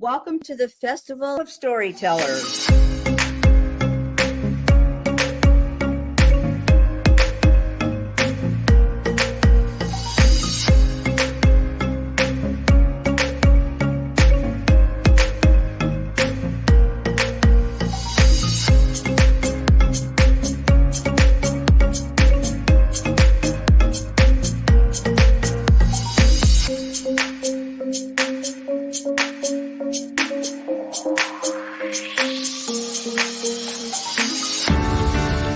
Welcome to the Festival of Storytellers.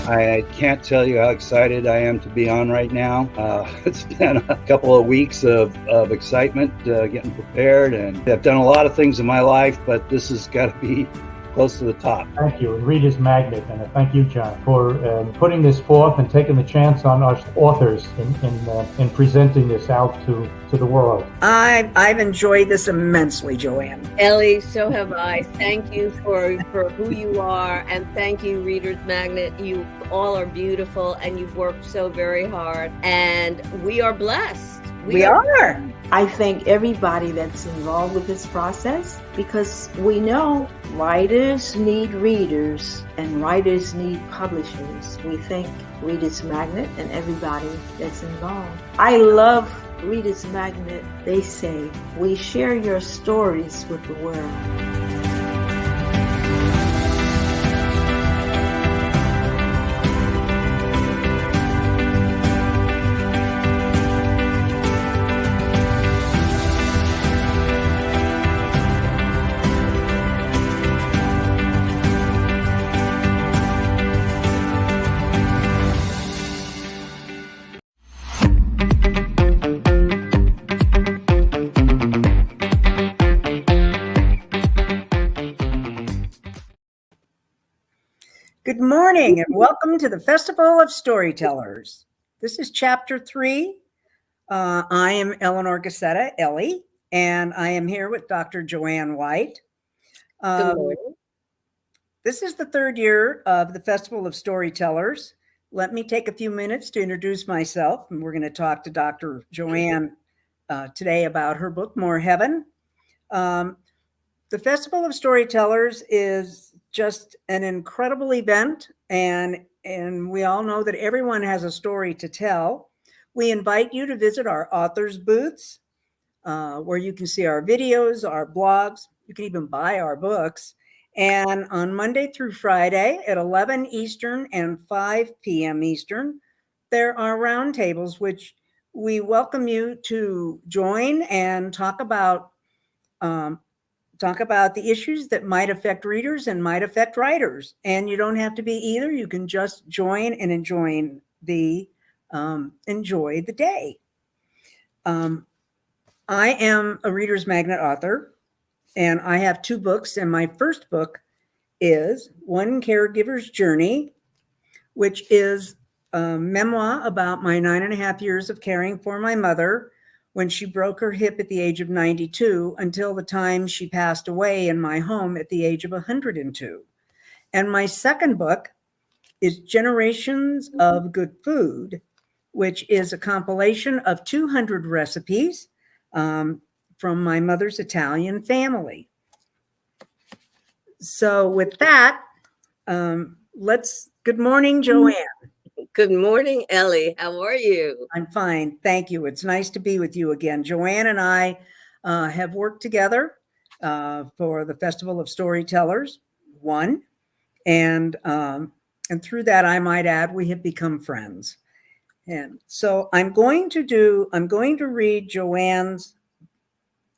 I can't tell you how excited I am to be on right now. It's been a couple of weeks of excitement getting prepared, and I've done a lot of things in my life, but this has got to be close to the top. Thank you, and Reader's Magnet, and thank you, John, for putting this forth and taking the chance on us authors in presenting this out to the world. I've enjoyed this immensely, Joanne. Ellie, so have I. Thank you for who you are, and thank you, Reader's Magnet. You all are beautiful, and you've worked so very hard, and we are blessed. We are. I thank everybody that's involved with this process, because we know writers need readers and writers need publishers. We thank Reader's Magnet and everybody that's involved. I love Reader's Magnet. They say, we share your stories with the world. Good morning and welcome to the Festival of Storytellers. This is Chapter 3. I am Eleanor Gaccetta, Ellie, and I am here with Dr. Joanne White. Good morning. This is the third year of the Festival of Storytellers. Let me take a few minutes to introduce myself, and we're going to talk to Dr. Joanne today about her book, More Heaven. The Festival of Storytellers is just an incredible event, and we all know that everyone has a story to tell. We invite you to visit our authors' booths, where you can see our videos, our blogs. You can even buy our books. And on Monday through Friday at 11 Eastern and 5 p.m. Eastern, there are roundtables, which we welcome you to join and talk about the issues that might affect readers and might affect writers. And you don't have to be either. You can just join and enjoy the day. I am a Reader's Magnet author, and I have two books. And my first book is One Caregiver's Journey, which is a memoir about my 9.5 years of caring for my mother when she broke her hip at the age of 92 until the time she passed away in my home at the age of 102. And my second book is Generations of Good Food, which is a compilation of 200 recipes from my mother's Italian family. So with that, good morning, Joanne. Good morning, Ellie. How are you? I'm fine. Thank you. It's nice to be with you again. Joanne and I have worked together for the Festival of Storytellers 1. And through that, I might add, we have become friends. And so I'm going to read Joanne's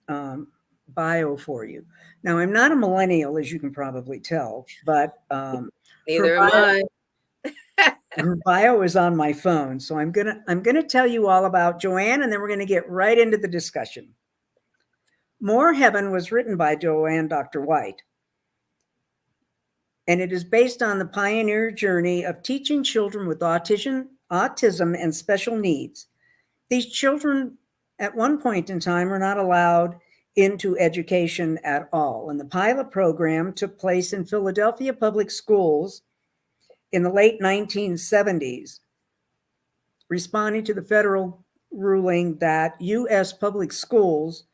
bio for you. Now, I'm not a millennial, as you can probably tell, but neither am I. Her bio is on my phone, so I'm gonna tell you all about Joanne, and then we're gonna get right into the discussion. More Heaven was written by Joanne Dr. White, and it is based on the pioneer journey of teaching children with autism and special needs. These children, at one point in time, were not allowed into education at all, and the pilot program took place in Philadelphia public schools in the late 1970s, responding to the federal ruling that U.S. public schools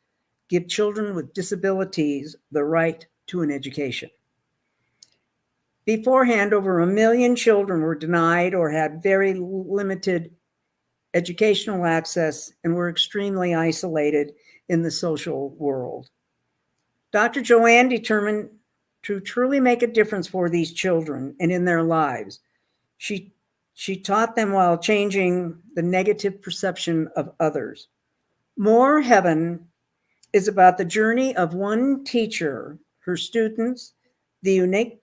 give children with disabilities the right to an education. Beforehand, over 1 million children were denied or had very limited educational access and were extremely isolated in the social world. Dr. Joanne determined to truly make a difference for these children and in their lives. She taught them while changing the negative perception of others. More Heaven is about the journey of one teacher, her students, the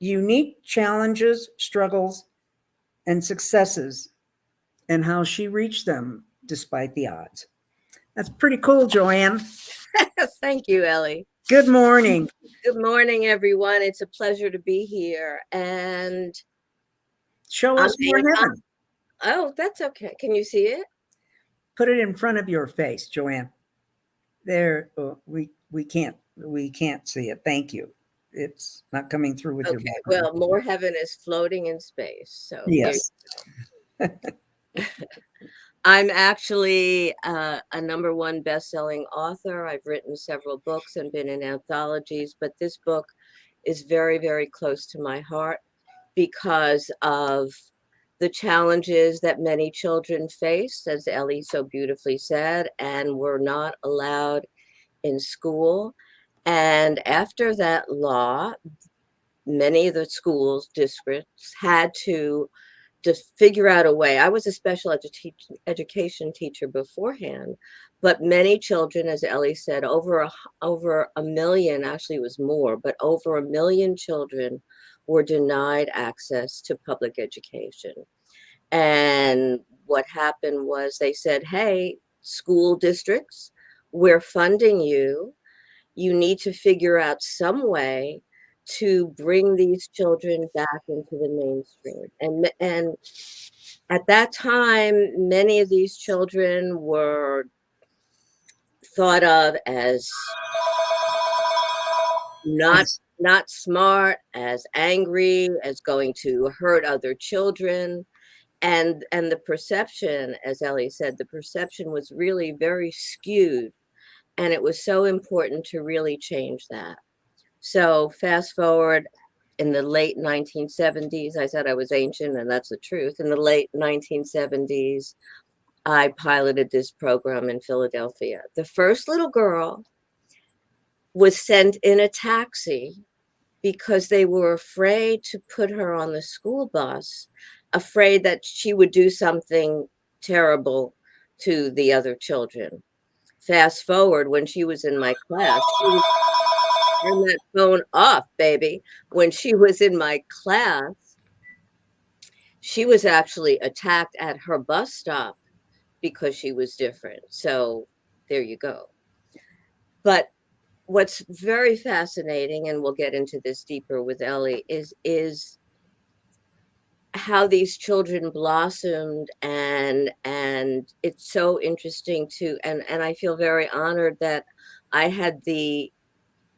unique challenges, struggles, and successes, and how she reached them despite the odds. That's pretty cool, Joanne. Thank you, Ellie. Good morning. Good morning, everyone. It's a pleasure to be here. And show us More Heaven. Oh, that's okay. Can you see it? Put it in front of your face, Joanne. There, we can't see it. Thank you. It's not coming through with your background. Well, More Heaven is floating in space. So yes. I'm actually a #1 best-selling author. I've written several books and been in anthologies, but this book is very, very close to my heart because of the challenges that many children faced, as Ellie so beautifully said, and were not allowed in school. And after that law, many of the schools, districts had to figure out a way. I was a special education teacher beforehand, but many children, as Ellie said, over a million, actually it was more, but over 1 million children were denied access to public education. And what happened was they said, hey, school districts, we're funding you. You need to figure out some way to bring these children back into the mainstream. And at that time, many of these children were thought of as not smart, as angry, as going to hurt other children. And the perception, as Ellie said, the perception was really very skewed. And it was so important to really change that. So fast forward in the late 1970s, I said I was ancient, and that's the truth. In the late 1970s, I piloted this program in Philadelphia. The first little girl was sent in a taxi because they were afraid to put her on the school bus, afraid that she would do something terrible to the other children. Fast forward, when she was in my class, turn that phone off, baby. When she was in my class, she was actually attacked at her bus stop because she was different. So there you go. But what's very fascinating, and we'll get into this deeper with Ellie, is how these children blossomed, and it's so interesting too. And I feel very honored that I had the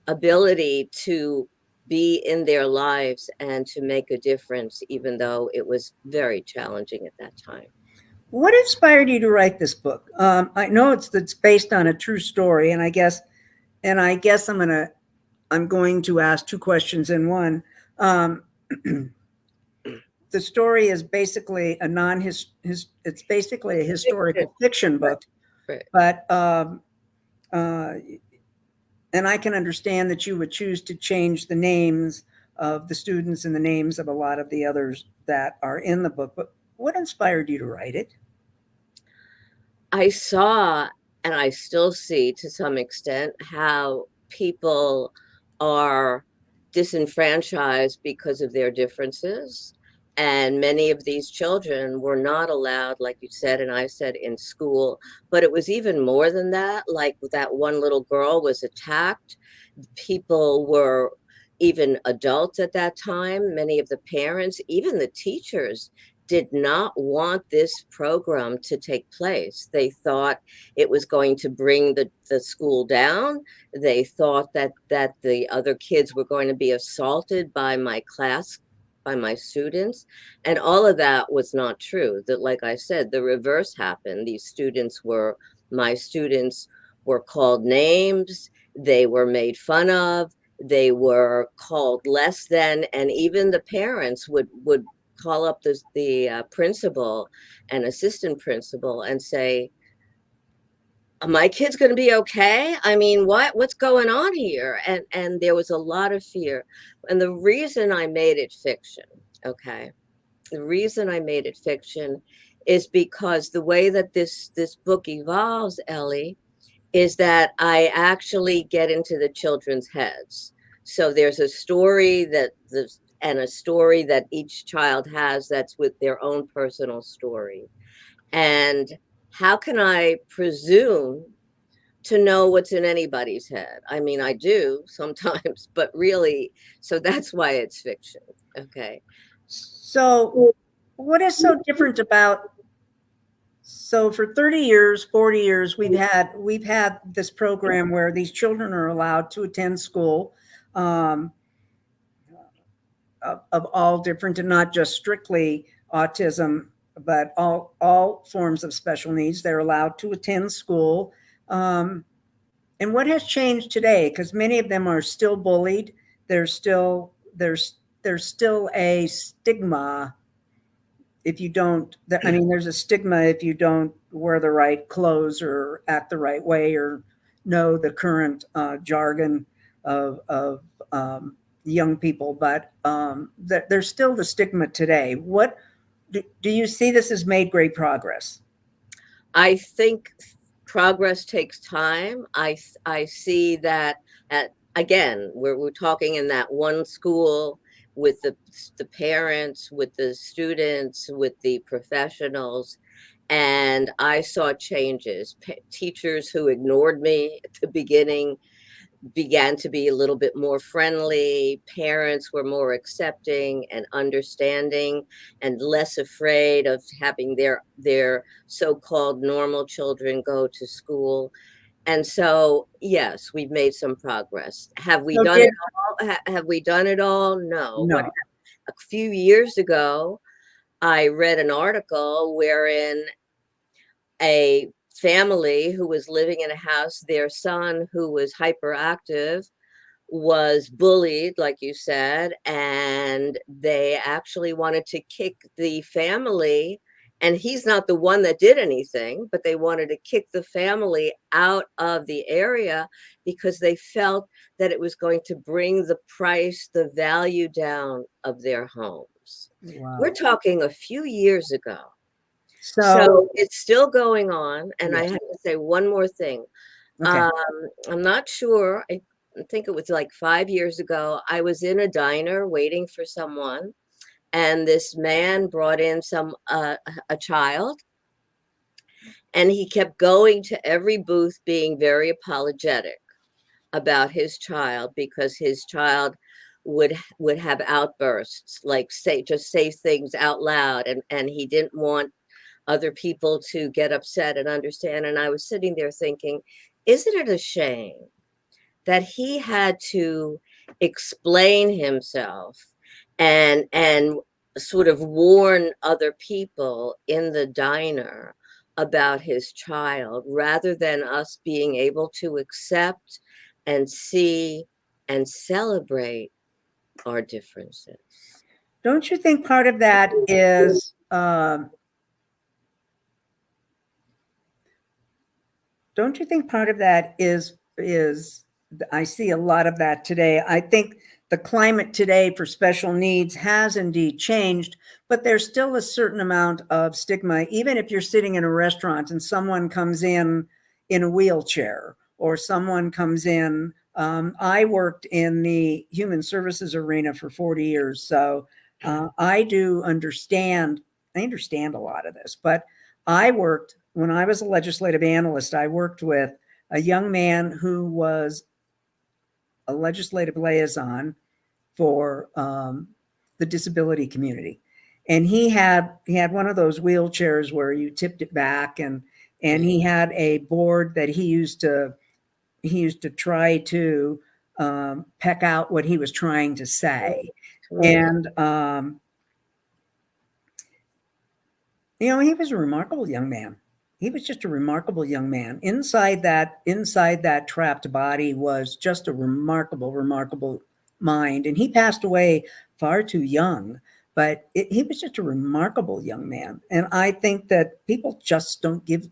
ability to be in their lives and to make a difference, even though it was very challenging at that time. What inspired you to write this book? I know it's based on a true story, and I guess I'm going to ask two questions in one. The story is basically it's basically a historical fiction book, right. But and I can understand that you would choose to change the names of the students and the names of a lot of the others that are in the book. But what inspired you to write it? I saw, and I still see to some extent, how people are disenfranchised because of their differences. And many of these children were not allowed, like you said, and I said, in school. But it was even more than that. Like that one little girl was attacked. People were, even adults at that time, many of the parents, even the teachers, did not want this program to take place. They thought it was going to bring the school down. They thought that the other kids were going to be assaulted by my class, by my students. And all of that was not true. That, like I said, the reverse happened. These students were, my students were called names, they were made fun of, they were called less than, and even the parents would call up the principal and assistant principal and say, my kid's going to be okay. I mean, what's going on here? And there was a lot of fear. And the reason I made it fiction, okay, the reason I made it fiction is because the way that this book evolves, Ellie, is that I actually get into the children's heads. So there's a story and a story that each child has that's with their own personal story. And how can I presume to know what's in anybody's head? I mean, I do sometimes, but really, so that's why it's fiction. Okay. So, what is so different about? So, for 30 years, 40 years, we've had this program where these children are allowed to attend school. Um, of all different, and not just strictly autism, but all forms of special needs. They're allowed to attend school. And what has changed today? Because many of them are still bullied. There's still a stigma if you don't. I mean, there's a stigma if you don't wear the right clothes or act the right way or know the current jargon of young people. But there's still the stigma today. What do you see? This has made great progress. I think progress takes time. I see that again, we're talking in that one school with the parents, with the students, with the professionals, and I saw changes. Teachers who ignored me at the beginning began to be a little bit more friendly. Parents were more accepting and understanding and less afraid of having their so-called normal children go to school. And so, yes, we've made some progress. Have we So done it all? Have we done it all? No. What no. a few years ago, I read an article wherein a family who was living in a house, their son, who was hyperactive, was bullied, like you said, and they actually wanted to kick the family. And he's not the one that did anything, but they wanted to kick the family out of the area because they felt that it was going to bring the price, the value down of their homes. Wow. We're talking a few years ago. So So it's still going on. And I yes. have to say one more thing. Okay. I'm not sure. I think it was like 5 years ago. I was in a diner waiting for someone, and this man brought in a child, and he kept going to every booth being very apologetic about his child because his child would have outbursts, like say things out loud, and he didn't want other people to get upset and understand. And I was sitting there thinking, isn't it a shame that he had to explain himself and sort of warn other people in the diner about his child, rather than us being able to accept and see and celebrate our differences? Don't you think part of that is don't you think part of that is I see a lot of that today. I think the climate today for special needs has indeed changed, but there's still a certain amount of stigma. Even if you're sitting in a restaurant and someone comes in a wheelchair, or someone comes in. I worked in the human services arena for 40 years, so I do understand. I understand a lot of this, but when I was a legislative analyst, I worked with a young man who was a legislative liaison for the disability community. And he had one of those wheelchairs where you tipped it back, and he had a board that he used to try to peck out what he was trying to say. And he was a remarkable young man. he was just a remarkable young man. Inside that trapped body was just a remarkable mind. And he passed away far too young, but he was just a remarkable young man. And I think that people just don't give,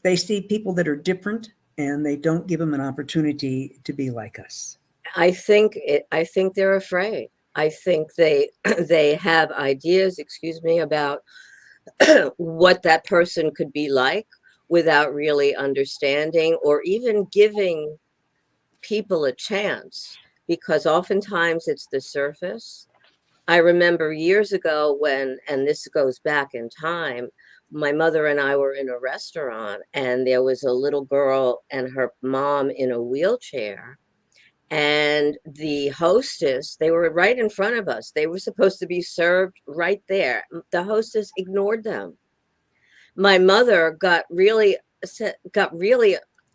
they see people that are different and they don't give them an opportunity to be like us. I think they're afraid. I think they they have ideas, excuse me, about what that person could be like without really understanding or even giving people a chance, because oftentimes it's the surface. I remember years ago when, and this goes back in time, my mother and I were in a restaurant and there was a little girl and her mom in a wheelchair. And the hostess, they were right in front of us. They were supposed to be served right there. The hostess ignored them. My mother got really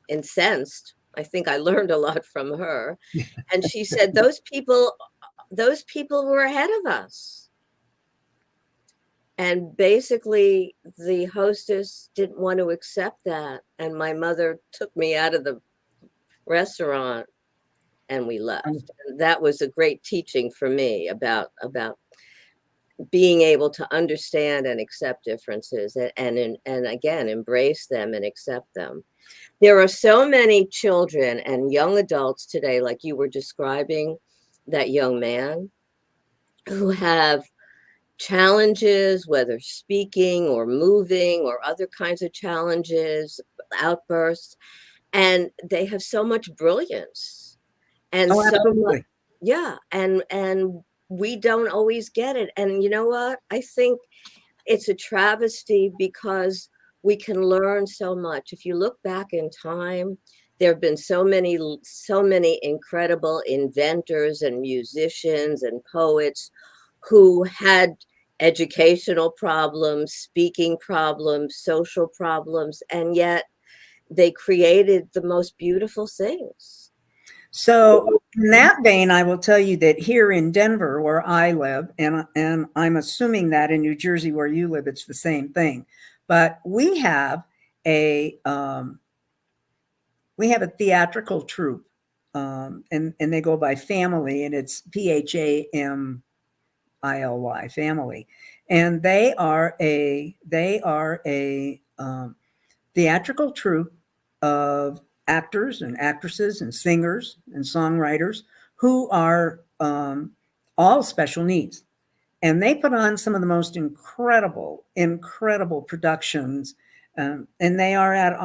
incensed. I think I learned a lot from her. And she said, those people were ahead of us. And basically the hostess didn't want to accept that. And my mother took me out of the restaurant and we left. And that was a great teaching for me about being able to understand and accept differences and again, embrace them and accept them. There are so many children and young adults today, like you were describing that young man, who have challenges, whether speaking or moving or other kinds of challenges, outbursts, and they have so much brilliance and Oh, so much, absolutely. yeah, and we don't always get it. And you know what? I think it's a travesty because we can learn so much. If you look back in time, there have been so many incredible inventors and musicians and poets who had educational problems, speaking problems, social problems, and yet they created the most beautiful things. So in that vein, I will tell you that here in Denver, where I live, and I'm assuming that in New Jersey, where you live, it's the same thing. But a we have a theatrical troupe, and they go by Family, and it's PHAMILY, Family, and they are a theatrical troupe of actors and actresses and singers and songwriters who are all special needs. And they put on some of the most incredible productions. And they are at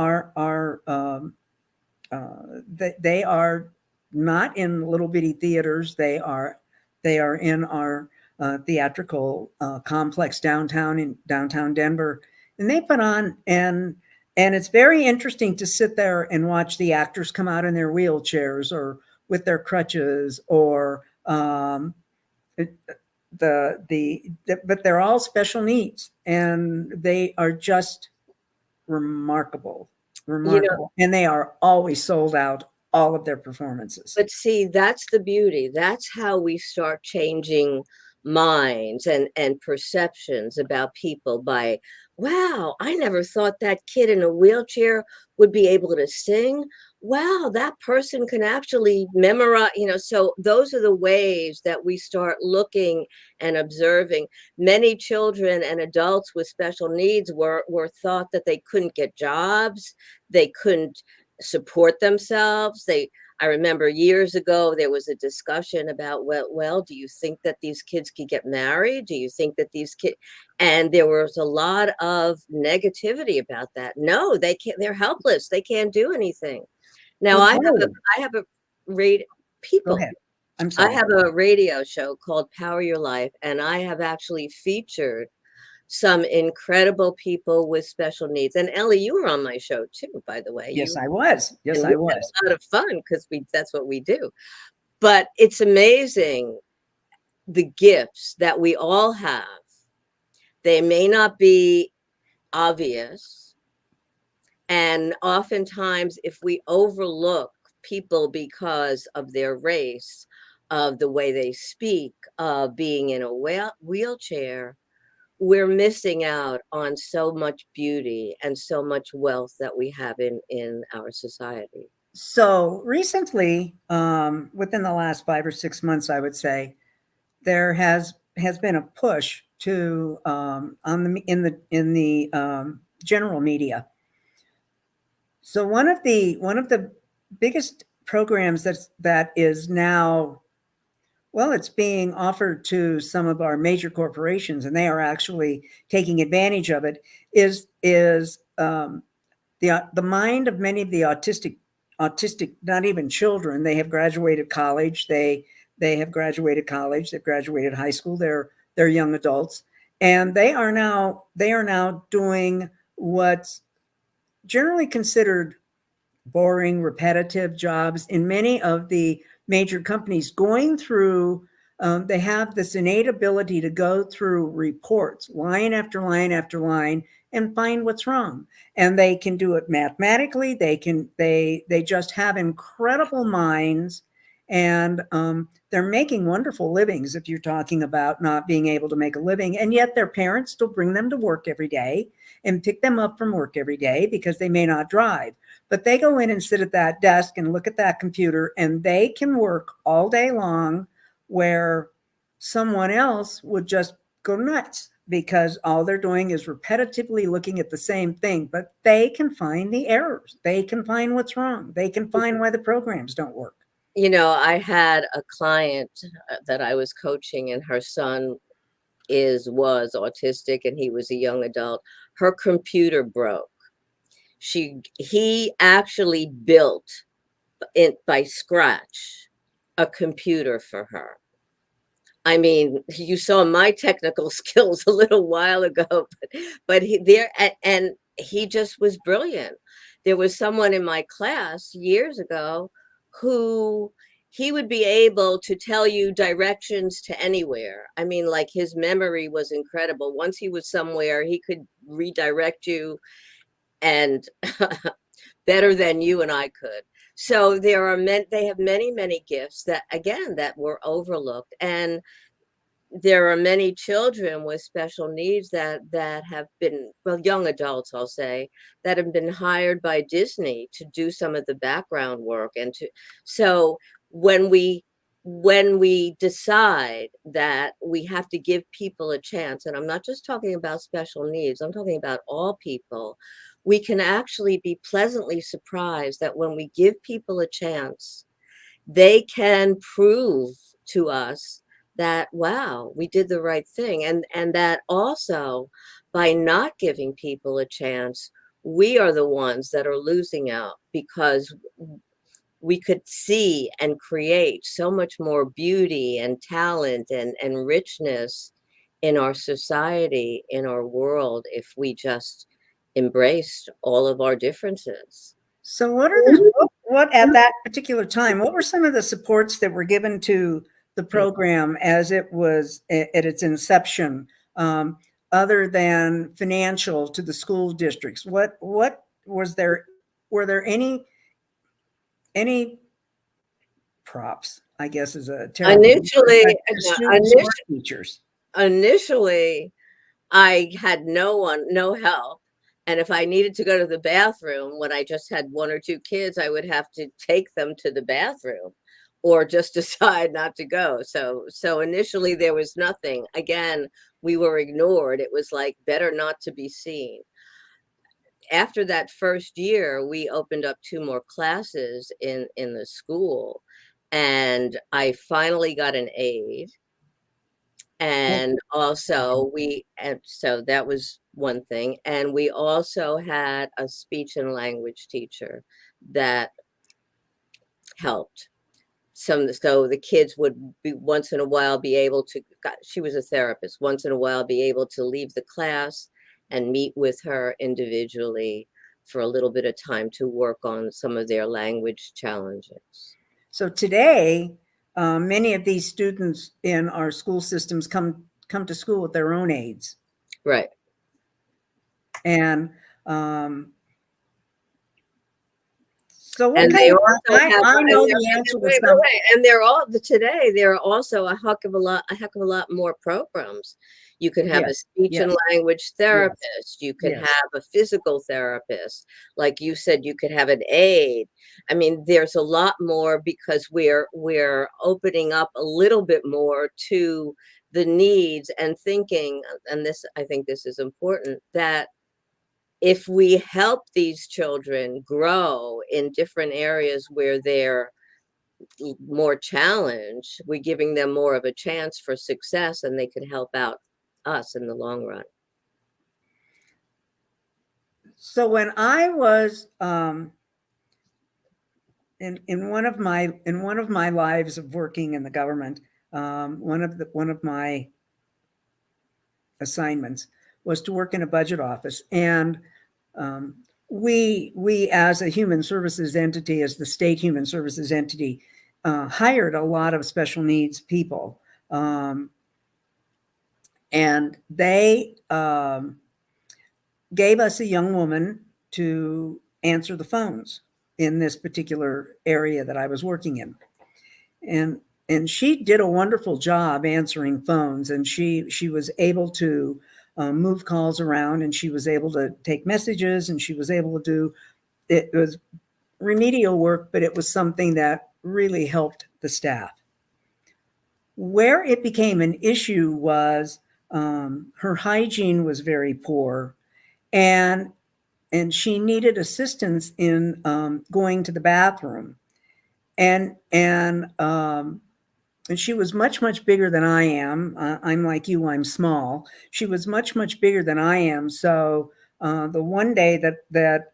they are not in little bitty theaters. They are in our theatrical complex in downtown Denver. And they put on, and it's very interesting to sit there and watch the actors come out in their wheelchairs or with their crutches or but they're all special needs and they are just remarkable, You know, and they are always sold out, all of their performances. but see, that's the beauty. That's how we start changing minds and perceptions about people by, wow, I never thought that kid in a wheelchair would be able to sing. Wow, that person can actually memorize, so those are the ways that we start looking and observing. Many children and adults with special needs were thought that they couldn't get jobs, they couldn't support themselves. I remember years ago, there was a discussion about, well, do you think that these kids could get married? Do you think that these kids, and there was a lot of negativity about that. No, they can't, they're helpless. They can't do anything. Now Well, I have a radio go people. ahead. I'm I sorry. have a radio show called Power Your Life, and I have actually featured some incredible people with special needs. And Ellie, you were on my show too, by the way. Yes, I was. Yes, And I we had was. a lot of fun because that's what we do. But it's amazing the gifts that we all have. They may not be obvious. And oftentimes, if we overlook people because of their race, of the way they speak, of being in a wheelchair, we're missing out on so much beauty and so much wealth that we have in our society. So recently, within the last 5 or 6 months, I would say there has been a push to on the in the general media. So one of the biggest programs that is now, well, it's being offered to some of our major corporations, and they are actually taking advantage of it. Is the mind of many of the autistic, not even children. They have graduated college. They have graduated college. They've graduated high school. They're young adults, and they are now doing what's generally considered boring, repetitive jobs in many of the major companies, going through, they have this innate ability to go through reports, line after line after line, and find what's wrong. And they can do it mathematically. They just have incredible minds, and they're making wonderful livings. If you're talking about not being able to make a living, and yet their parents still bring them to work every day and pick them up from work every day because they may not drive. But they go in and sit at that desk and look at that computer, and they can work all day long, where someone else would just go nuts because all they're doing is repetitively looking at the same thing. But they can find the errors. They can find what's wrong. They can find why the programs don't work. You know, I had a client that I was coaching, and her son was autistic, and he was a young adult. Her computer broke. He actually built it by scratch, a computer for her. I mean, you saw my technical skills a little while ago, but and he just was brilliant. There was someone in my class years ago who he would be able to tell you directions to anywhere. I mean, like, his memory was incredible. Once he was somewhere, he could redirect you, and better than you and I could. So they have many gifts that, again, that were overlooked. And there are many children with special needs that have been, well, young adults, I'll say, that have been hired by Disney to do some of the background work. And so when we decide that we have to give people a chance, and I'm not just talking about special needs, I'm talking about all people, we can actually be pleasantly surprised that when we give people a chance, they can prove to us that, wow, we did the right thing. And that also, by not giving people a chance, we are the ones that are losing out, because we could see and create so much more beauty and talent and richness in our society, in our world, if we just embraced all of our differences. So what at that particular time, what were some of the supports that were given to the program as it was at its inception, other than financial to the school districts? What was there? Were there any props? I guess is a terrible word, Initially, but to students or teachers. initially, I had no help. And if I needed to go to the bathroom when I just had one or two kids, I would have to take them to the bathroom or just decide not to go. So initially there was nothing. Again, we were ignored. It was like, better not to be seen. After that first year, we opened up 2 more classes in the school, and I finally got an aide. And also and so that was one thing. And we also had a speech and language teacher that helped. So the kids would be once in a while be able to, she was a therapist, once in a while be able to leave the class and meet with her individually for a little bit of time to work on some of their language challenges. So today, many of these students in our school systems come to school with their own aides. Right. And So what And kind they of, also have, I and know they're, the answer to wait, wait, some. wait, and they're all today. There are also a heck of a lot more programs. You could have a Yes, speech and yes, language yes, therapist. You could yes. have a physical therapist, like you said. You could have an aide. I mean, there's a lot more because we're opening up a little bit more to the needs and thinking. And this, I think, this is important, that if we help these children grow in different areas where they're more challenged, we're giving them more of a chance for success, and they can help out us in the long run. So when I was in one of my lives of working in the government, one of my assignments was to work in a budget office, and um, we as a human services entity, as the state human services entity, hired a lot of special needs people, and they gave us a young woman to answer the phones in this particular area that I was working in. And she did a wonderful job answering phones, and she was able to move calls around, and she was able to take messages, and she was able to do, it was remedial work, but it was something that really helped the staff. Where it became an issue was her hygiene was very poor, and she needed assistance in going to the bathroom, and and she was much bigger than I am. I'm like you, I'm small. She was much bigger than I am. So the one day that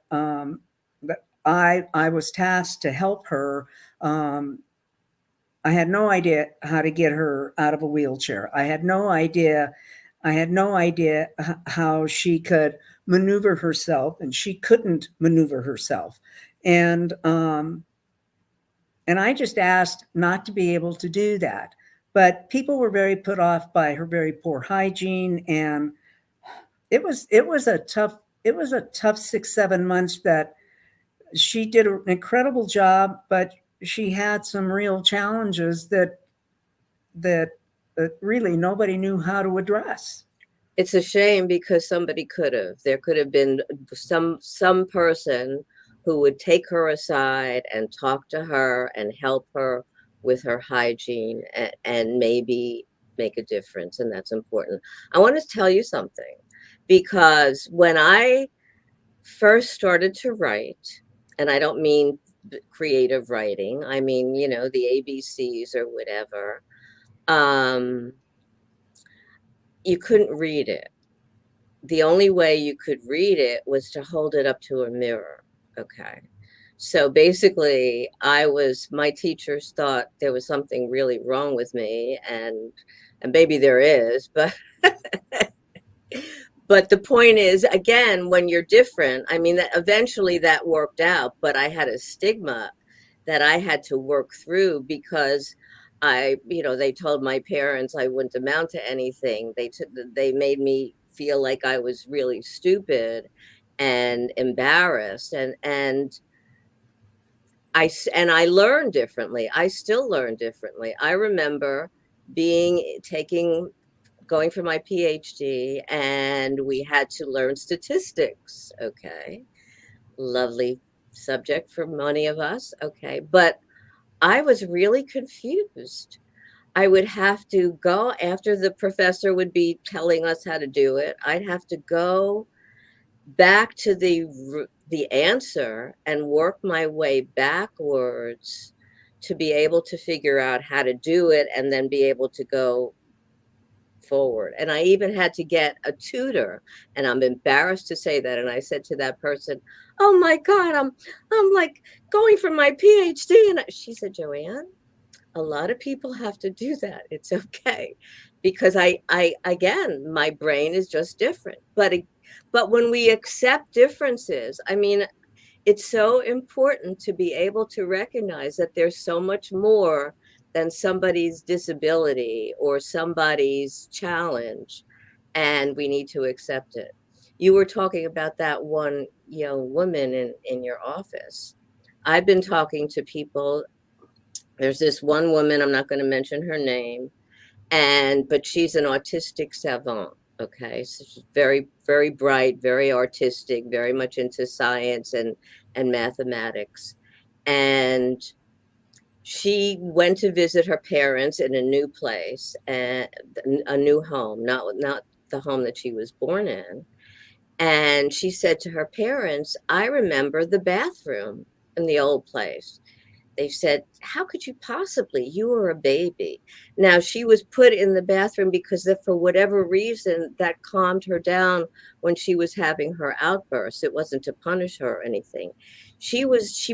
I was tasked to help her, I had no idea how to get her out of a wheelchair. I had no idea. I had no idea how she could maneuver herself, and she couldn't maneuver herself. And and I just asked not to be able to do that. But people were very put off by her very poor hygiene, and it was a tough, it was a tough 6 7 months that she did an incredible job, but she had some real challenges that really nobody knew how to address. It's a shame because somebody could have. There could have been some person who would take her aside and talk to her and help her with her hygiene, and maybe make a difference, and that's important. I want to tell you something, because when I first started to write, and I don't mean creative writing, I mean, the ABCs or whatever, um, you couldn't read it. The only way you could read it was to hold it up to a mirror. Okay. So basically, my teachers thought there was something really wrong with me, and maybe there is, but but the point is, again, when you're different, I mean, that eventually that worked out, but I had a stigma that I had to work through, because they told my parents I wouldn't amount to anything. They made me feel like I was really stupid and embarrassed, and I learned differently. I still learn differently. I remember going for my PhD, and we had to learn statistics. Okay. Lovely subject for many of us. Okay. But I was really confused. I would have to go after the professor would be telling us how to do it. I'd have to go back to the answer and work my way backwards to be able to figure out how to do it, and then be able to go forward. And I even had to get a tutor, and I'm embarrassed to say that. And I said to that person, "Oh my God, I'm like going for my PhD." And she said, "Joanne, a lot of people have to do that. It's okay." Because I again, my brain is just different. But when we accept differences, I mean, it's so important to be able to recognize that there's so much more than somebody's disability or somebody's challenge, and we need to accept it. You were talking about that one young woman in your office. I've been talking to people. There's this one woman, I'm not going to mention her name, but she's an autistic savant. Okay, so she's very, very bright, very artistic, very much into science and mathematics. And she went to visit her parents in a new place, and a new home, not the home that she was born in. And she said to her parents, I remember the bathroom in the old place. They said, how could you possibly? You were a baby. Now, she was put in the bathroom because for whatever reason, that calmed her down when she was having her outbursts. It wasn't to punish her or anything. She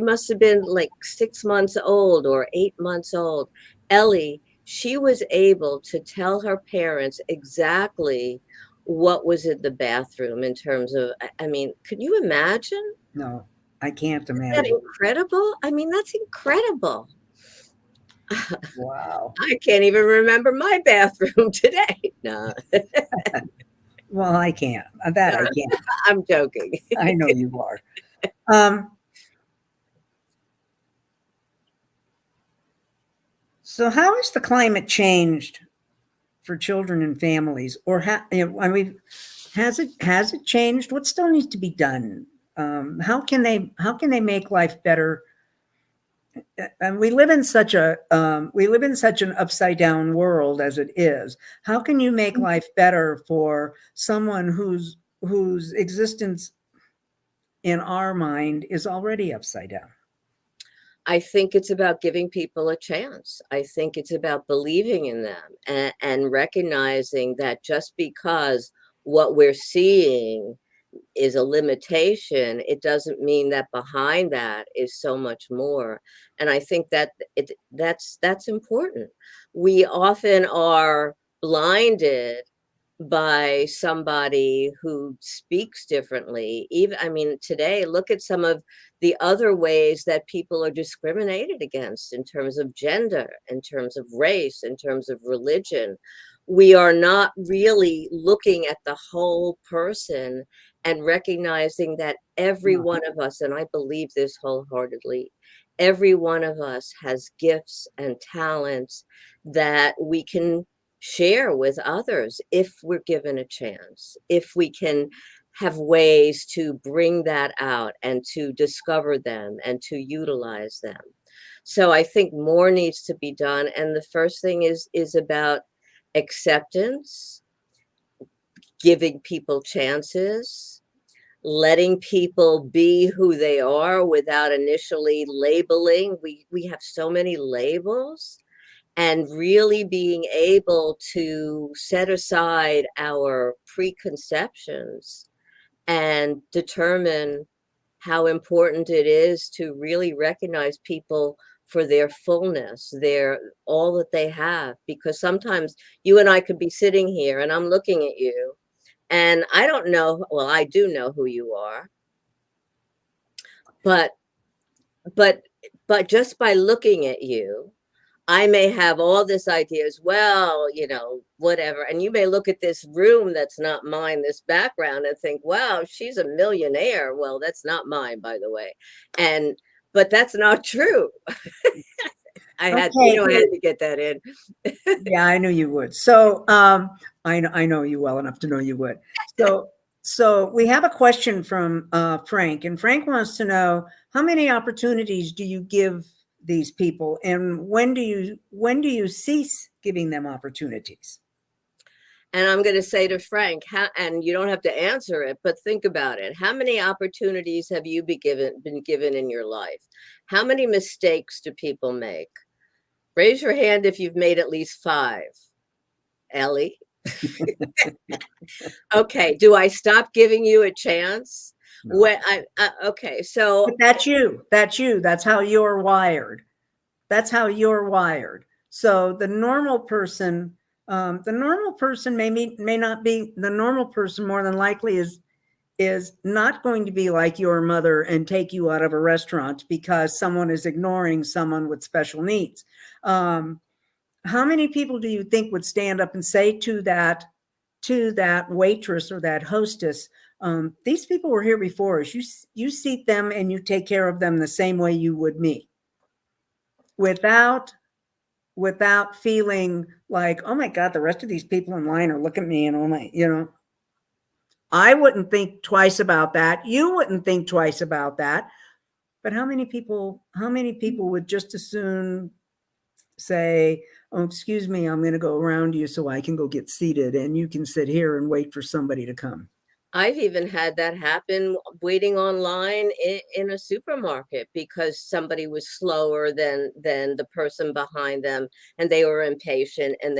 must have been like 6 months old or 8 months old. Ellie, she was able to tell her parents exactly what was in the bathroom in terms of, I mean, could you imagine? No, I can't Isn't that imagine. incredible? I mean, that's incredible. Wow. I can't even remember my bathroom today. No, Well, I can't. That I can't. I'm joking. I know you are. So how has the climate changed for children and families? Or has it changed? What still needs to be done? How can they make life better? And we live in such an upside down world as it is. How can you make life better for someone whose existence in our mind is already upside down? I think it's about giving people a chance. I think it's about believing in them and recognizing that just because what we're seeing is a limitation, it doesn't mean that behind that is so much more. And I think that that's important. We often are blinded by somebody who speaks differently. Even, I mean, today, look at some of the other ways that people are discriminated against in terms of gender, in terms of race, in terms of religion. We are not really looking at the whole person and recognizing that every one of us, and I believe this wholeheartedly, every one of us has gifts and talents that we can share with others if we're given a chance, if we can have ways to bring that out and to discover them and to utilize them. So I think more needs to be done. And the first thing is about acceptance, giving people chances, letting people be who they are without initially labeling. We have so many labels, and really being able to set aside our preconceptions and determine how important it is to really recognize people for their fullness, their all that they have. Because sometimes you and I could be sitting here and I'm looking at you and I don't know, well, I do know who you are, but but just by looking at you, I may have all this ideas, well, whatever. And you may look at this room that's not mine, this background, and think, wow, she's a millionaire. Well, that's not mine, by the way. But that's not true. I had to get that in. Yeah, I knew you would. So I know you well enough to know you would. So we have a question from Frank, and Frank wants to know, how many opportunities do you give these people, and when do you cease giving them opportunities? And I'm going to say to Frank, and you don't have to answer it, but think about it. How many opportunities have you been given in your life? How many mistakes do people make? Raise your hand if you've made at least 5. Ellie? Okay. Do I stop giving you a chance? No. When okay. So but that's you. That's how you're wired. So the normal person may not be the normal person. More than likely is not going to be like your mother and take you out of a restaurant because someone is ignoring someone with special needs. How many people do you think would stand up and say to that waitress or that hostess, these people were here before us. You seat them and you take care of them the same way you would me, without feeling like, oh my God, the rest of these people in line are looking at me and, oh my, I wouldn't think twice about that. You wouldn't think twice about that. But how many people would just as soon say, oh, excuse me, I'm going to go around you so I can go get seated and you can sit here and wait for somebody to come. I've even had that happen waiting online in a supermarket because somebody was slower than the person behind them, and they were impatient, and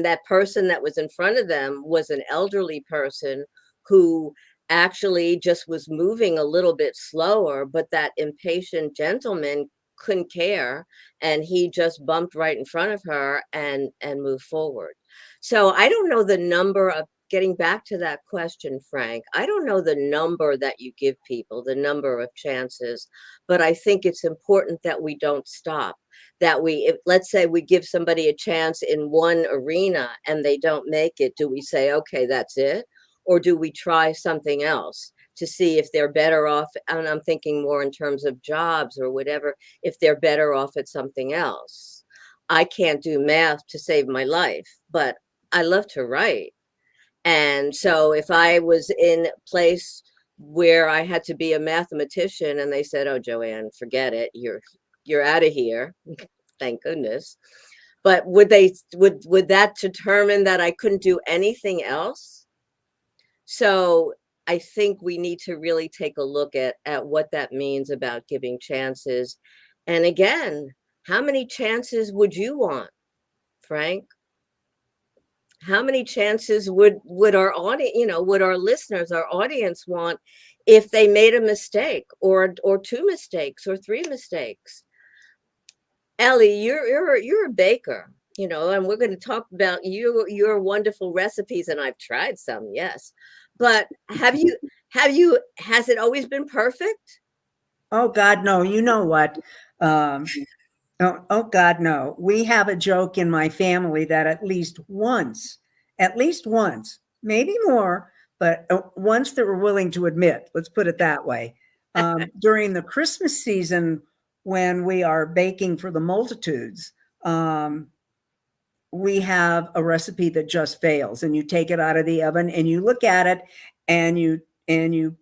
that person that was in front of them was an elderly person who actually just was moving a little bit slower, but that impatient gentleman couldn't care, and he just bumped right in front of her and moved forward. So I don't know the number of, getting back to that question, Frank, I don't know the number that you give people, the number of chances, but I think it's important that we don't stop. That let's say we give somebody a chance in one arena and they don't make it, do we say, okay, that's it? Or do we try something else to see if they're better off? And I'm thinking more in terms of jobs or whatever, if they're better off at something else. I can't do math to save my life, but I love to write. And so if I was in a place where I had to be a mathematician and they said, oh, Joanne, forget it, you're out of here. Thank goodness. But would that determine that I couldn't do anything else? So I think we need to really take a look at what that means about giving chances. And again, how many chances would you want, Frank? How many chances would our audience, would our listeners, our audience want if they made a mistake or two mistakes or three mistakes? Ellie, you're a baker, and we're going to talk about your wonderful recipes, and I've tried some, yes. But has it always been perfect? Oh God, no. You know what? Oh God, no. We have a joke in my family that at least once, maybe more, but once that we're willing to admit, let's put it that way, during the Christmas season when we are baking for the multitudes, we have a recipe that just fails, and you take it out of the oven and you look at it and you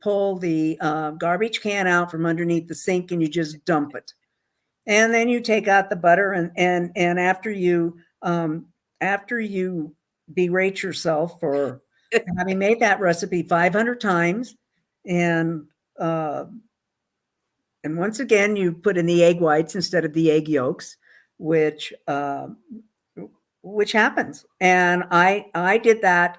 pull the garbage can out from underneath the sink and you just dump it. And then you take out the butter and after you berate yourself for having made that recipe 500 times, and once again you put in the egg whites instead of the egg yolks, which happens. And I did that.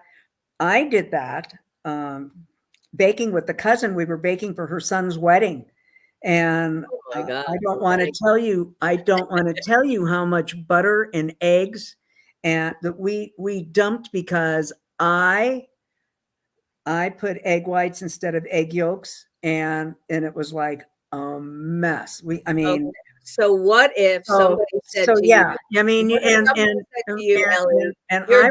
Baking with the cousin. We were baking for her son's wedding. And Oh my God. I don't want to tell you how much butter and eggs and that we dumped because I put egg whites instead of egg yolks, and it was like a mess. Okay. So what if somebody said to yeah, you, I mean, and I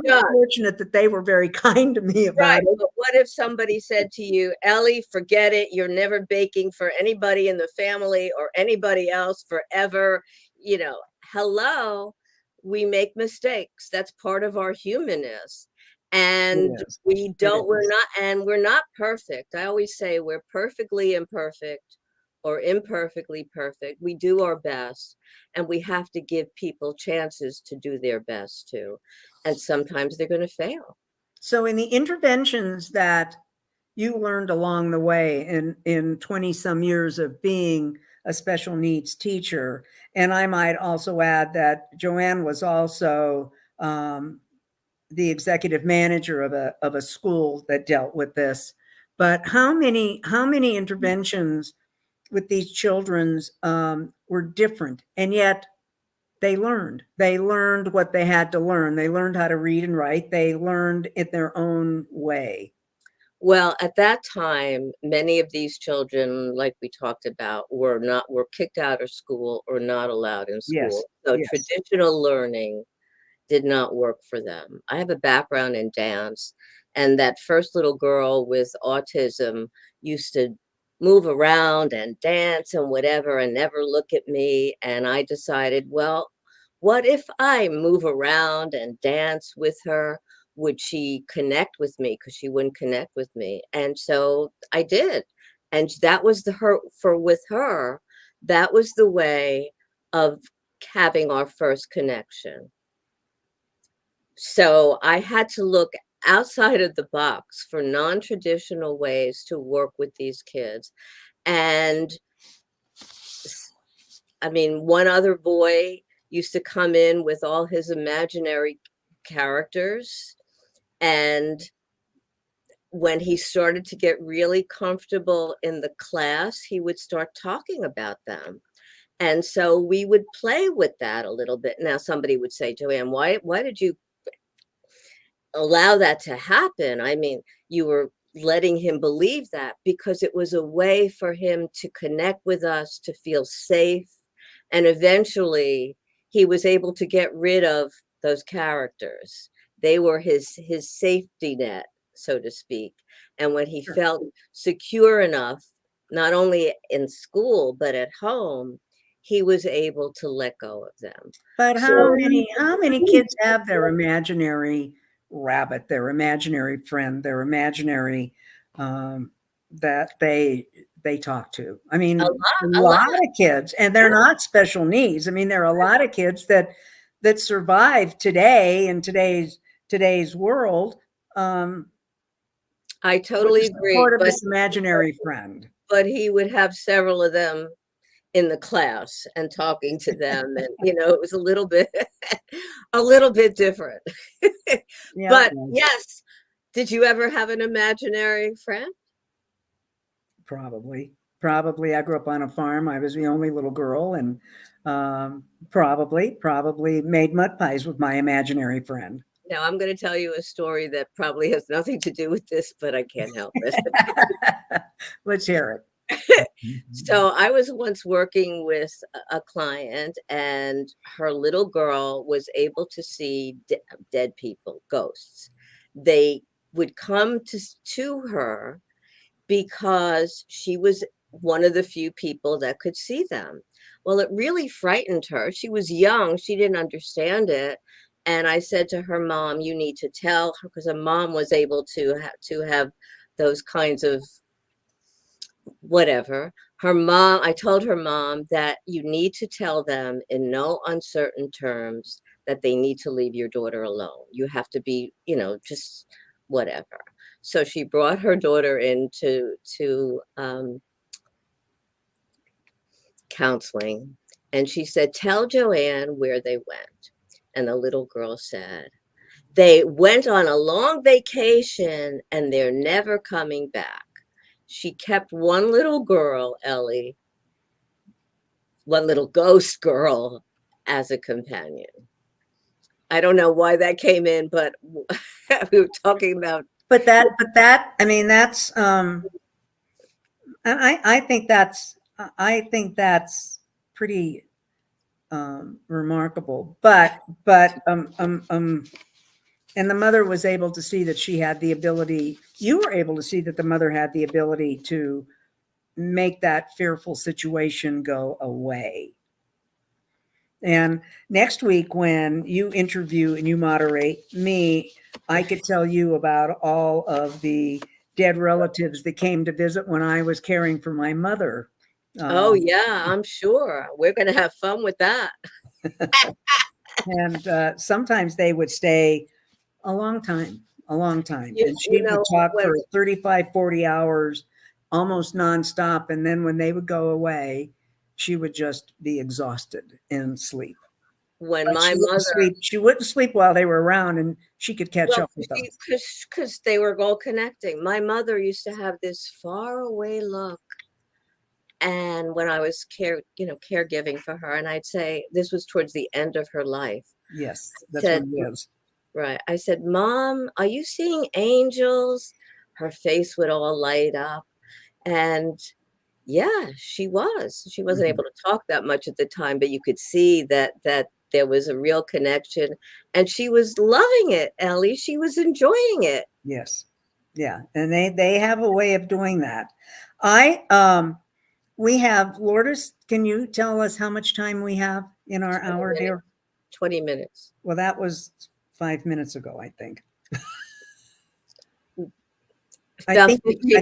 was fortunate that they were very kind to me about it. But what if somebody said to you, Ellie, forget it, you're never baking for anybody in the family or anybody else forever? Hello, we make mistakes. That's part of our humanness. And we're not perfect. I always say we're perfectly imperfect or imperfectly perfect. We do our best, and we have to give people chances to do their best too. And sometimes they're going to fail. So in the interventions that you learned along the way in 20 some years of being a special needs teacher, and I might also add that Joanne was also the executive manager of a school that dealt with this. But how many interventions with these children's were different, and yet they learned what they had to learn. They learned how to read and write. They learned it their own way. Well, at that time, many of these children, like we talked about, were kicked out of school or not allowed in school. Yes, So yes. traditional learning did not work for them. I have a background in dance, And that first little girl with autism used to move around and dance and whatever and never look at me. And I decided, well, what if I move around and dance with her? Would she connect with me? Because she wouldn't connect with me. And so I did. And that was with her, that was the way of having our first connection. So I had to look outside of the box for non-traditional ways to work with these kids. And I mean, one other boy used to come in with all his imaginary characters. And when he started to get really comfortable in the class, he would start talking about them. And so we would play with that a little bit. Now, somebody would say, Joanne, why did you allow that to happen? I mean, you were letting him believe that because it was a way for him to connect with us, to feel safe. And eventually he was able to get rid of those characters. They were his safety net, so to speak. And when he felt secure enough, not only in school, but at home, he was able to let go of them. But how many kids have their imaginary rabbit, their imaginary friend, their imaginary that they talk to? I mean, a lot of kids, and they're not special needs. I mean, there are a lot of kids that survive today in today's world. I totally agree. Part of this imaginary friend. But he would have several of them in the class and talking to them, and it was a little bit different. Yeah, but yes, did you ever have an imaginary friend? Probably. I grew up on a farm. I was the only little girl, and probably made mud pies with my imaginary friend. Now I'm going to tell you a story that probably has nothing to do with this, but I can't help it. Let's hear it. So I was once working with a client, and her little girl was able to see dead people, ghosts. They would come to her because she was one of the few people that could see them. Well, it really frightened her. She was young. She didn't understand it. And I said to her mom, you need to tell her, because her mom was able to have those kinds of whatever. I told her mom that you need to tell them in no uncertain terms that they need to leave your daughter alone. You have to be, just whatever. So she brought her daughter into counseling, and she said, tell Joanne where they went. And the little girl said, they went on a long vacation and they're never coming back. She kept one little girl, Ellie, one little ghost girl, as a companion. I don't know why that came in, but we were talking about. But that, I mean, that's, I think that's pretty remarkable. But and the mother was able to see that she had the ability, you were able to see that the mother had the ability to make that fearful situation go away. And next week, when you interview and you moderate me, I could tell you about all of the dead relatives that came to visit when I was caring for my mother. Oh, yeah, I'm sure. We're going to have fun with that. And sometimes they would stay a long time. And she would talk for 35, 40 hours, almost nonstop. And then when they would go away, she would just be exhausted and sleep. When my mother, she wouldn't sleep while they were around, and she could catch up with them. Because they were all connecting. My mother used to have this far away look. And when I was caregiving for her, and I'd say this was towards the end of her life. Yes, that's what it is. Right. I said, Mom, are you seeing angels? Her face would all light up. And yeah, she was. She wasn't able to talk that much at the time, but you could see that there was a real connection, and she was loving it, Ellie. She was enjoying it. Yes. Yeah. And they have a way of doing that. We have Lourdes. Can you tell us how much time we have in our 20 hour, minutes. dear? 20 minutes. Well, that was 5 minutes ago, I think. About 15 I think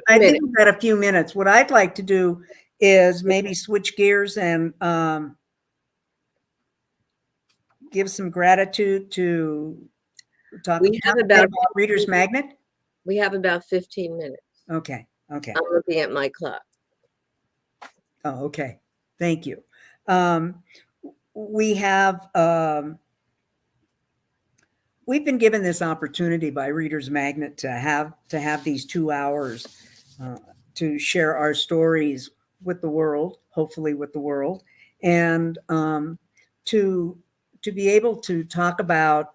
minutes. we've got a few minutes. What I'd like to do is maybe switch gears and give some gratitude to talk We have about Reader's Magnet. We have about 15 minutes. Okay. Okay. I'm looking at my clock. Oh, okay. Thank you. We have we've been given this opportunity by Reader's Magnet to have these 2 hours to share our stories with the world, hopefully with the world, and to be able to talk about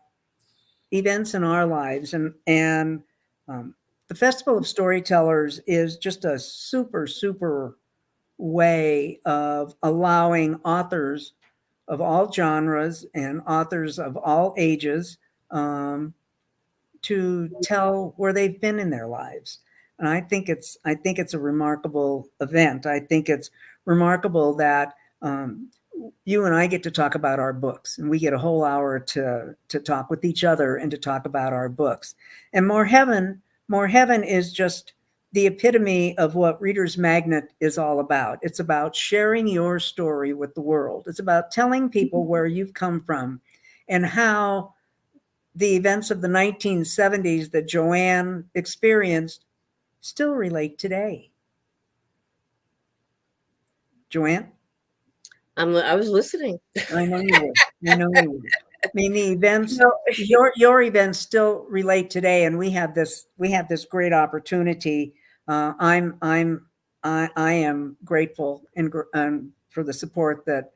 events in our lives. And the Festival of Storytellers is just a super way of allowing authors of all genres and authors of all ages to tell where they've been in their lives. And I think it's a remarkable event. I think it's remarkable that you and I get to talk about our books, and we get a whole hour to talk with each other and to talk about our books. And More Heaven is just the epitome of what Reader's Magnet is all about. It's about sharing your story with the world. It's about telling people where you've come from and how the events of the 1970s that Joanne experienced still relate today. Joanne? I was listening. I know you would. I know you would. I mean, the events, your events still relate today, and we have this great opportunity. I am grateful and for the support that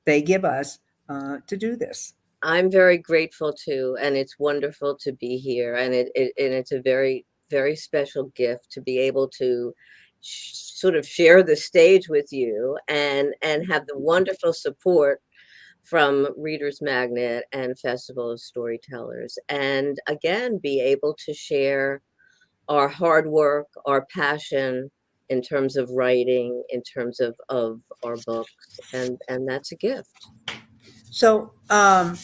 they give us to do this. I'm very grateful too, and it's wonderful to be here, and it's a very, very special gift to be able to sort of share the stage with you and have the wonderful support from Reader's Magnet and Festival of Storytellers, and again be able to share our hard work, our passion in terms of writing, in terms of our books, and that's a gift. So, how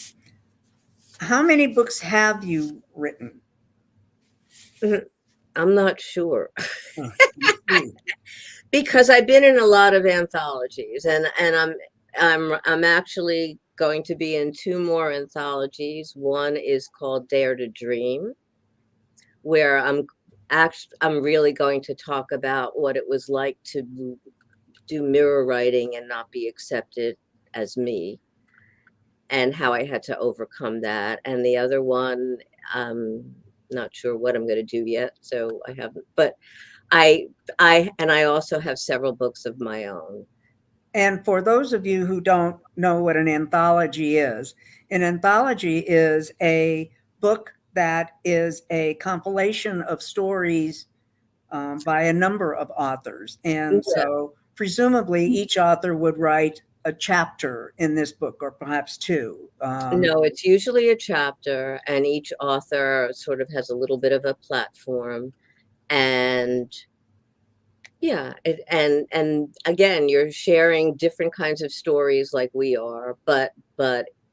many books have you written? I'm not sure. Because I've been in a lot of anthologies, and I'm actually going to be in 2 more anthologies. One is called Dare to Dream, where I'm really going to talk about what it was like to do mirror writing and not be accepted as me, and how I had to overcome that. And the other one, not sure what I'm going to do yet, so I haven't, but I also have several books of my own. And for those of you who don't know what an anthology is a book that is a compilation of stories by a number of authors. And so presumably each author would write a chapter in this book, or perhaps 2. No, it's usually a chapter, and each author sort of has a little bit of a platform. And yeah, and again, you're sharing different kinds of stories like we are, but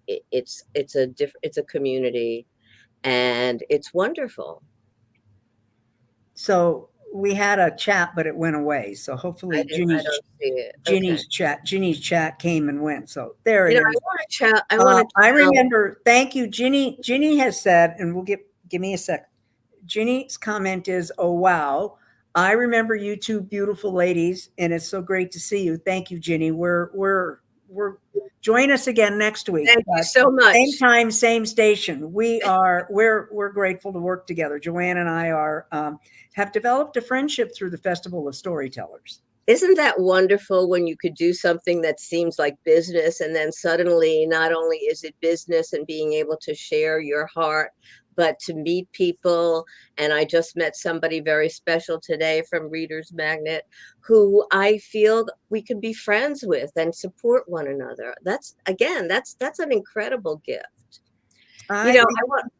it's a community, and it's wonderful. So we had a chat, but it went away. So hopefully Ginny's chat came and went. So there it is. I want to chat. I remember. Thank you, Ginny. Ginny has said, and we'll give me a sec. Ginny's comment is, "Oh wow, I remember you two beautiful ladies, and it's so great to see you." Thank you, Ginny. We're join us again next week. Thank you so much. Same time, same station. We're grateful to work together. Joanne and I have developed a friendship through the Festival of Storytellers. Isn't that wonderful when you could do something that seems like business, and then suddenly not only is it business and being able to share your heart, but to meet people. And I just met somebody very special today from Reader's Magnet who I feel we could be friends with and support one another. That's, again, that's an incredible gift. You I know, think,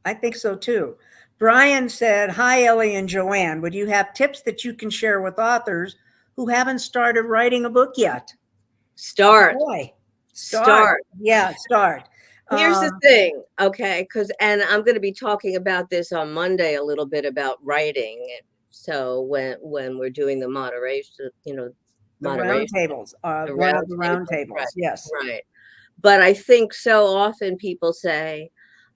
I think so too. Brian said, "Hi, Ellie and Joanne. Would you have tips that you can share with authors who haven't started writing a book yet?" start, Boy, start. start. Yeah, start. Here's the thing, okay, because and I'm going to be talking about this on Monday a little bit about writing. So when we're doing the moderation, The moderation, roundtables, the one of round the table, right, roundtables. Yes. right. But I think so often people say,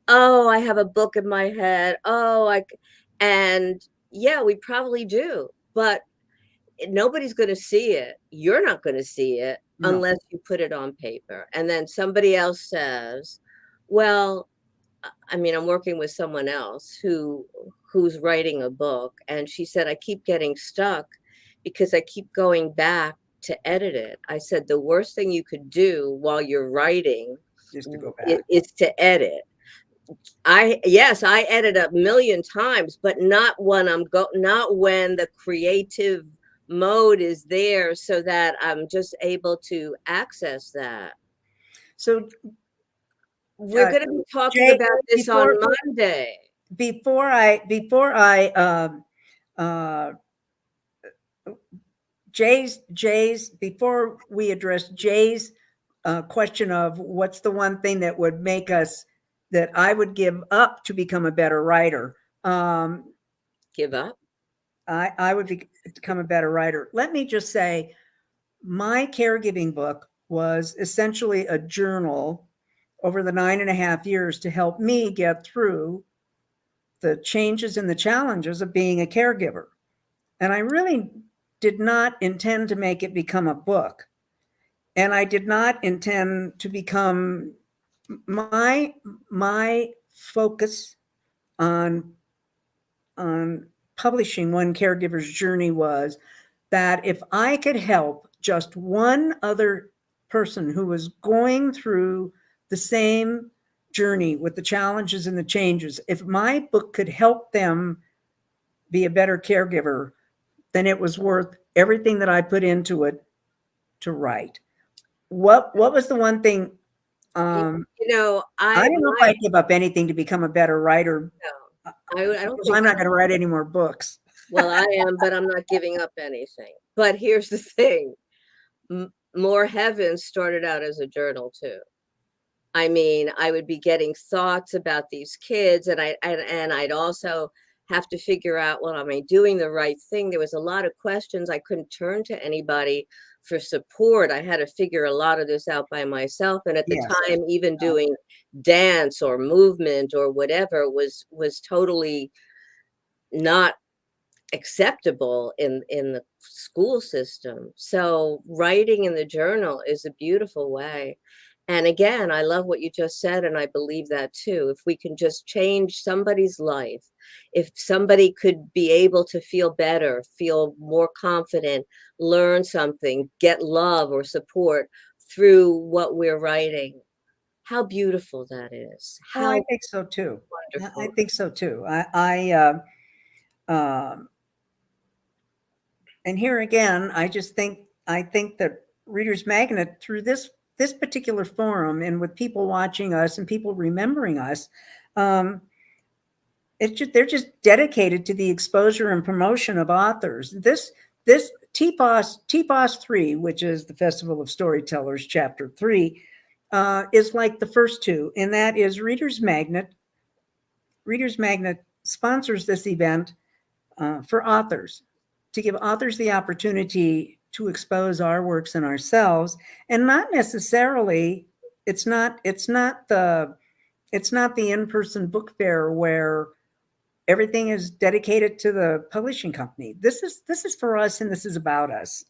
"Oh, I have a book in my head. Oh, and yeah, we probably do, but nobody's going to see it. You're not going to see it No. unless you put it on paper." And then somebody else says, "Well, I mean, I'm working with someone else who's writing a book, and she said I keep getting stuck because I keep going back to edit it." I said the worst thing you could do while you're writing Just to go back. is to edit. Yes, I edit a million times, but not when the creative mode is there so that I'm just able to access that. So, We're going to be talking Jay, about this on Monday. before I uh, Jay's before we address Jay's question of what's the one thing that would make us that I would give up to become a better writer. Give up? I would become a better writer. Let me just say, my caregiving book was essentially a journal over the 9.5 years to help me get through the changes and the challenges of being a caregiver. And I really did not intend to make it become a book. And I did not intend to become my focus on publishing One Caregiver's Journey was that if I could help just one other person who was going through the same journey with the challenges and the changes, if my book could help them be a better caregiver, then it was worth everything that I put into it to write. What was the one thing? I don't know if I'd give up anything to become a better writer. No, I don't I'm not going to write any more books. Well, I am, but I'm not giving up anything. But here's the thing. More Heaven started out as a journal too. I mean, I would be getting thoughts about these kids, and I'd also have to figure out, well, am I doing the right thing? There was a lot of questions. I couldn't turn to anybody for support. I had to figure a lot of this out by myself. And at the time, even doing dance or movement or whatever was totally not acceptable in the school system. So writing in the journal is a beautiful way. And again, I love what you just said, and I believe that too. If we can just change somebody's life, if somebody could be able to feel better, feel more confident, learn something, get love or support through what we're writing, how beautiful that is. How I think so too. wonderful. I think so too. And here again, I think that Reader's Magnet, through this particular forum and with people watching us and people remembering us, they're just dedicated to the exposure and promotion of authors. This TFOS 3, which is the Festival of Storytellers, Chapter 3, is like the first two, and that is Reader's Magnet. Reader's Magnet sponsors this event for authors, to give authors the opportunity to expose our works and ourselves, and not necessarily. It's not the in-person book fair where everything is dedicated to the publishing company. This is for us, and this is about us.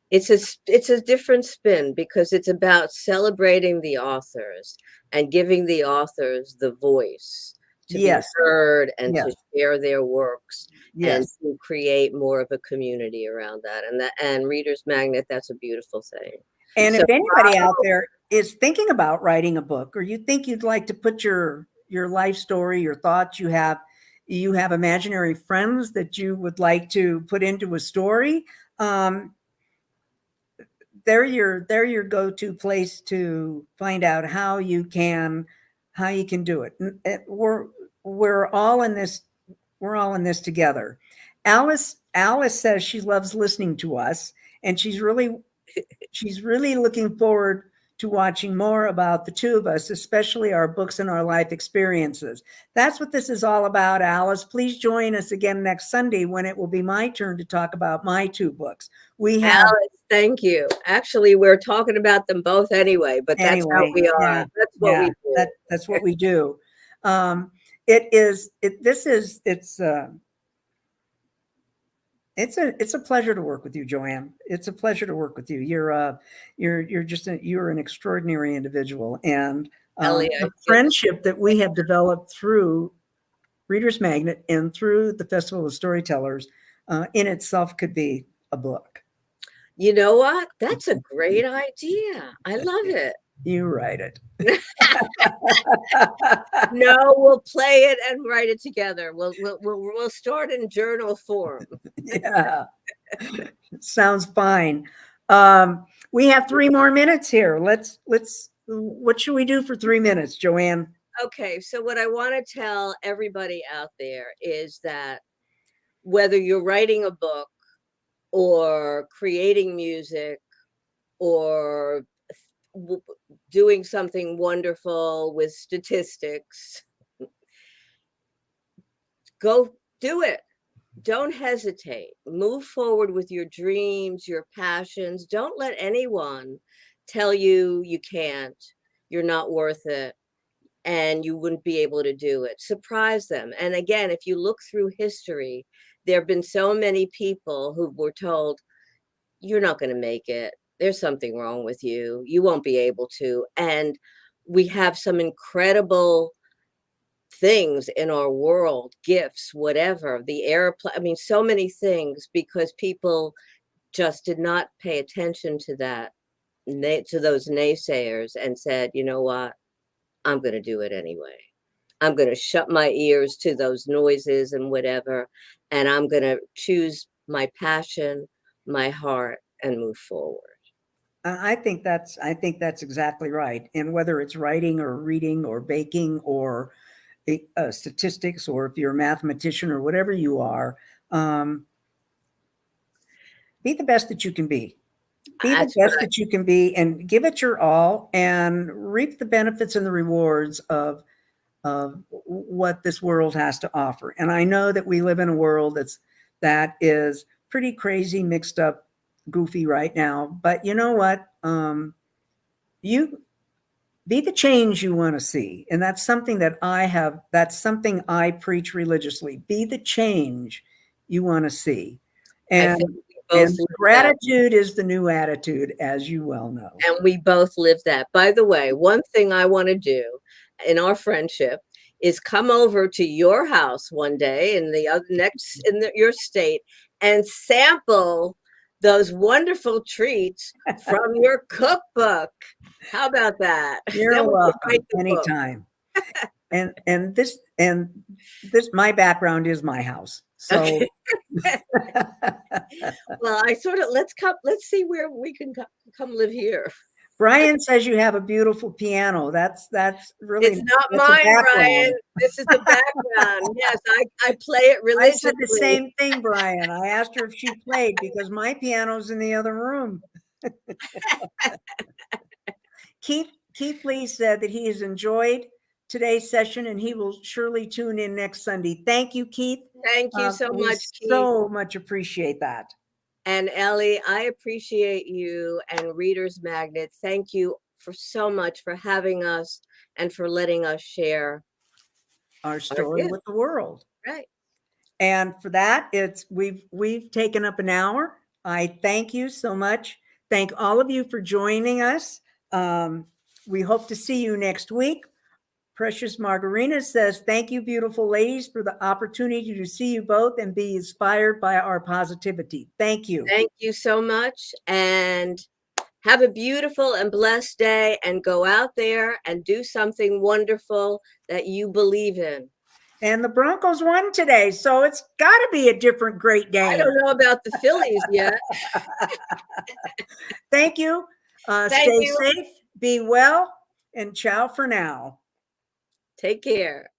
It's a different spin because it's about celebrating the authors and giving the authors the voice to be heard and to share their works and to create more of a community around that. And Reader's Magnet, that's a beautiful thing. And if anybody out there is thinking about writing a book, or you think you'd like to put your your life story, your thoughts. You have imaginary friends that you would like to put into a story. They're your go-to place to find out how you can do it. We're all in this. We're all in this together. Alice says she loves listening to us, and she's really looking forward to watching more about the two of us, especially our books and our life experiences. That's what this is all about, Alice. Please join us again next Sunday when it will be my turn to talk about my two books. We have Alice, thank you. Actually, we're talking about them both anyway, but that's how anyway. we are. Yeah, That's what we do. That's what we do. It's a pleasure to work with you, Joanne. It's a pleasure to work with you. You're an extraordinary individual, and Ellie, the friendship that we have developed through Reader's Magnet and through the Festival of Storytellers in itself could be a book. You know what? That's a great idea. I love it. You write it. No, we'll play it and write it together. We'll start in journal form. Yeah, sounds fine. We have 3 more minutes here. What should we do for 3 minutes, Joanne? Okay, so what I want to tell everybody out there is that whether you're writing a book or creating music or doing something wonderful with statistics, go do it. Don't hesitate. Move forward with your dreams, your passions. Don't let anyone tell you you can't, you're not worth it, and you wouldn't be able to do it. Surprise them. And again, if you look through history, there have been so many people who were told, you're not going to make it. There's something wrong with you. You won't be able to. And we have some incredible things in our world, gifts, whatever, the airplane. I mean, so many things, because people just did not pay attention to that, to those naysayers, and said, you know what? I'm going to do it anyway. I'm going to shut my ears to those noises and whatever, and I'm going to choose my passion, my heart, and move forward. I think that's exactly right. And whether it's writing or reading or baking or statistics, or if you're a mathematician or whatever you are, be the best that you can be. Be the best that you can be, and give it your all, and reap the benefits and the rewards of what this world has to offer. And I know that we live in a world that is pretty crazy, mixed up, goofy right now. But you know what? You be the change you want to see. And that's something that that's something I preach religiously. Be the change you want to see. And gratitude is the new attitude, as you well know. And we both live that. By the way, one thing I want to do in our friendship is come over to your house one day in your state and sample those wonderful treats from your cookbook. How about that? You're welcome anytime. and this my background is my house. So well, I sort of let's see where we can come live here. Brian says you have a beautiful piano. That's really, it's not mine, Brian. This is the background. Yes, I play it religiously. I said the same thing, Brian. I asked her if she played because my piano's in the other room. Keith Lee said that he has enjoyed today's session, and he will surely tune in next Sunday. Thank you, Keith. Thank you so much, Keith. So much appreciate that. And Ellie, I appreciate you and Reader's Magnet. Thank you so much for having us and for letting us share our story with the world. Right. And for that, we've taken up an hour. I thank you so much. Thank all of you for joining us. We hope to see you next week. Precious Margarina says, thank you, beautiful ladies, for the opportunity to see you both and be inspired by our positivity. Thank you. Thank you so much. And Have a beautiful and blessed day, and go out there and do something wonderful that you believe in. And the Broncos won today, so it's got to be a different great day. I don't know about the Phillies yet. Thank you. Thank Stay you. safe, be well, and ciao for now. Take care.